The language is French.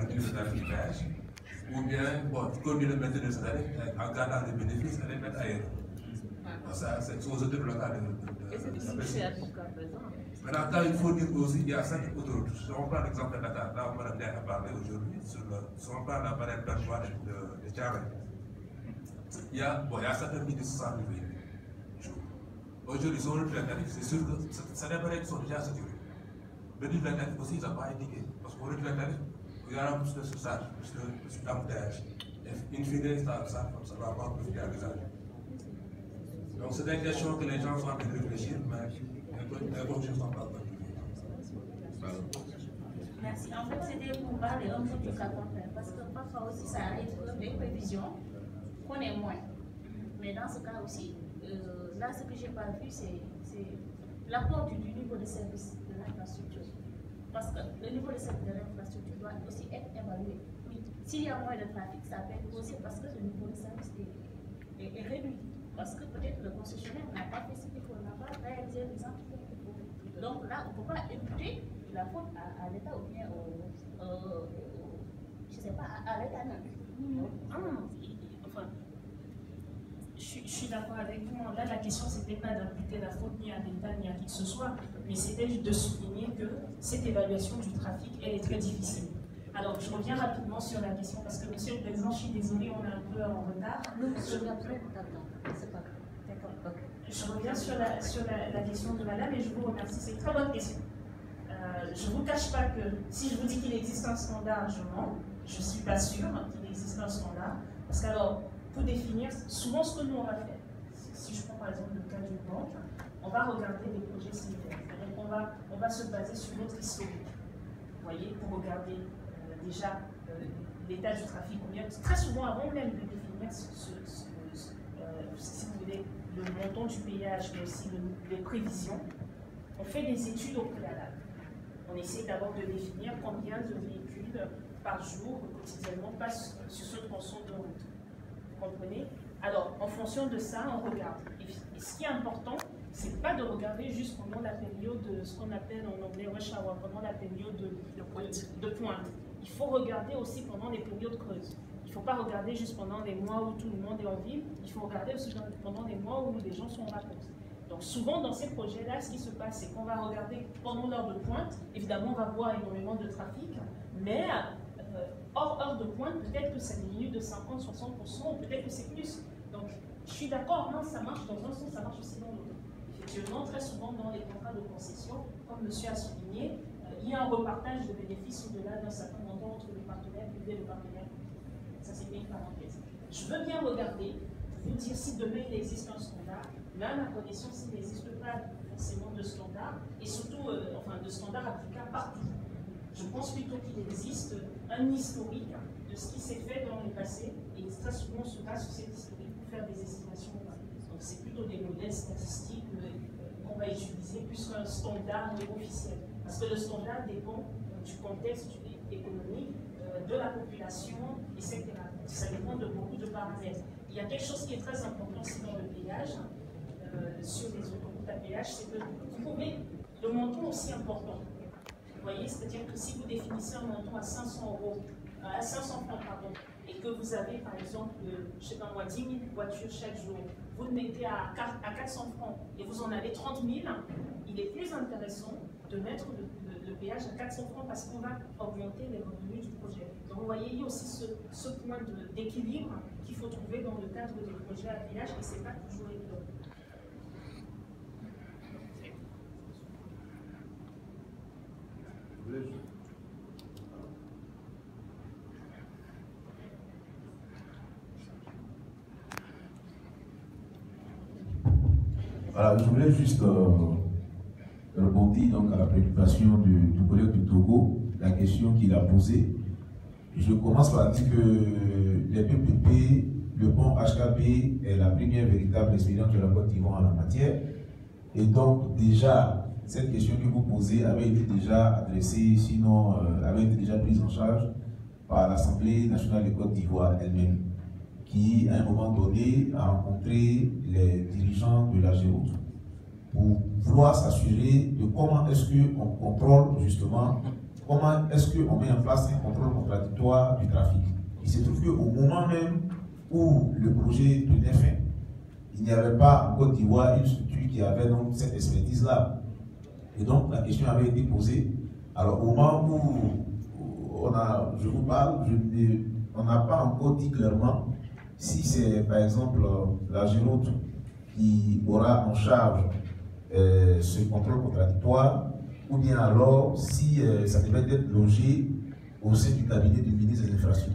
réduire le tarif du péage, ou bien, bon, continuer de maintenir le salaire en gardant les bénéfices et les mettre ailleurs. Ça, c'est aux autorités locales de Maintenant, quand il faut dire aussi, il y a 5 autoroutes. Si on prend l'exemple de Dakar, là où Mme Diaye a parlé aujourd'hui, si on prend la barrière perchoir de Thiaroye, il y a certaines qui disent 100 000 jours. Aujourd'hui, si on réduit la tarif, c'est sûr que certaines barrières sont déjà saturées. Réduire la tarif aussi, ils n'ont pas indiqué. Parce qu'on réduit la tarif, il y aura plus de surcharge, plus d'embouteillage. In fine, ça va avoir profité à l'usage. Donc c'est des questions que les gens sont en train de réfléchir, mais les bonnes choses sont pas bonnes. Merci. En fait, c'était pour parler un peu du cas contraire, parce que parfois aussi ça arrive des prévisions qu'on est moins. Mais dans ce cas aussi, là ce que j'ai pas vu, c'est l'apport du niveau de service de l'infrastructure. Parce que le niveau de service de l'infrastructure doit aussi être évalué. Oui, s'il y a moins de trafic, ça peut être aussi parce que le niveau de service est réduit. Parce que peut-être le concessionnaire n'a pas fait ce qu'il faut, n'a pas réalisé les entreprises qu'il faut. Donc là, on ne peut pas imputer la faute à l'État ou bien je ne sais pas, à l'État même. Enfin, je suis d'accord avec vous. Là, la question, ce n'était pas d'imputer la faute ni à l'État ni à qui que ce soit, mais c'était de souligner que cette évaluation du trafic, elle est très difficile. Alors, je reviens rapidement sur la question, parce que, Monsieur le Président, je suis désolée, on est un peu en retard. D'accord. Je reviens sur la question de Madame et je vous remercie. C'est une très bonne question. Je ne vous cache pas que si je vous dis qu'il existe un standard, je mens. Je ne suis pas sûre qu'il existe un standard. Parce qu'alors, pour définir, souvent ce que nous on va faire, si je prends par exemple le cas d'une banque, on va regarder des projets similaires. On va se baser sur notre historique. Vous voyez, pour regarder déjà l'état du trafic. Très souvent, avant même de définir si vous voulez, le montant du péage, mais aussi les prévisions, on fait des études au préalable. On essaie d'abord de définir combien de véhicules par jour, quotidiennement, passent sur ce tronçon de route. Vous comprenez? Alors, en fonction de ça, on regarde. Et ce qui est important, c'est pas de regarder juste pendant la période, ce qu'on appelle en anglais rush hour, pendant la période de pointe. Il faut regarder aussi pendant les périodes creuses. Il ne faut pas regarder juste pendant les mois où tout le monde est en ville, il faut regarder aussi pendant les mois où les gens sont en vacances. Donc souvent dans ces projets-là, ce qui se passe, c'est qu'on va regarder pendant l'heure de pointe, évidemment on va voir énormément de trafic, mais hors heure de pointe, peut-être que ça diminue de 50-60%, ou peut-être que c'est plus. Donc je suis d'accord, non, ça marche dans un sens, ça marche aussi dans l'autre. Effectivement, très souvent dans les contrats de concession, comme monsieur a souligné, il y a un repartage de bénéfices au-delà d'un certain montant entre les partenaires privés et les partenaires publics. Ça, c'était une parenthèse. Je veux bien regarder, vous dire si demain il existe un standard, mais à ma connaissance, il n'existe pas forcément de standard, et surtout de standard applicable partout. Je pense plutôt qu'il existe un historique de ce qui s'est fait dans le passé, et très souvent on se base sur cet historique pour faire des estimations. Donc c'est plutôt des modèles statistiques qu'on va utiliser plus qu'un standard officiel. Parce que le standard dépend du contexte économique, de la population, etc. Ça dépend de beaucoup de paramètres. Il y a quelque chose qui est très important aussi dans le péage, sur les autoroutes à péage, c'est que vous pouvez, le montant aussi important. Vous voyez, c'est-à-dire que si vous définissez un montant à 500 francs, et que vous avez par exemple, je ne sais pas moi, 10 000 voitures chaque jour, vous le mettez à 400 francs et vous en avez 30 000, il est plus intéressant de mettre le péage à 400 francs parce qu'on va augmenter les revenus du projet. Donc vous voyez, il y a aussi ce point d'équilibre qu'il faut trouver dans le cadre des projets à péage et ce n'est pas toujours évident. Voilà, je voulais juste rebondir donc à la préoccupation du collègue du Togo, la question qu'il a posée. Je commence par dire que les PPP, le pont HKP est la première véritable expérience de la Côte d'Ivoire en la matière. Et donc déjà, cette question que vous posez avait été déjà adressée, sinon avait été déjà prise en charge par l'Assemblée nationale de Côte d'Ivoire elle-même, qui à un moment donné a rencontré les dirigeants de la GEROUTE pour vouloir s'assurer de comment est-ce qu'on contrôle justement comment est-ce qu'on met en place un contrôle contradictoire du trafic. Il se trouve qu'au moment même où le projet tenait fin, il n'y avait pas en Côte d'Ivoire une structure qui avait donc cette expertise-là. Et donc la question avait été posée. Alors au moment où je vous parle, on n'a pas encore dit clairement si c'est par exemple la Géroute qui aura en charge ce contrôle contradictoire, ou bien alors si ça devait être logé au sein du cabinet du ministre des Infrastructures.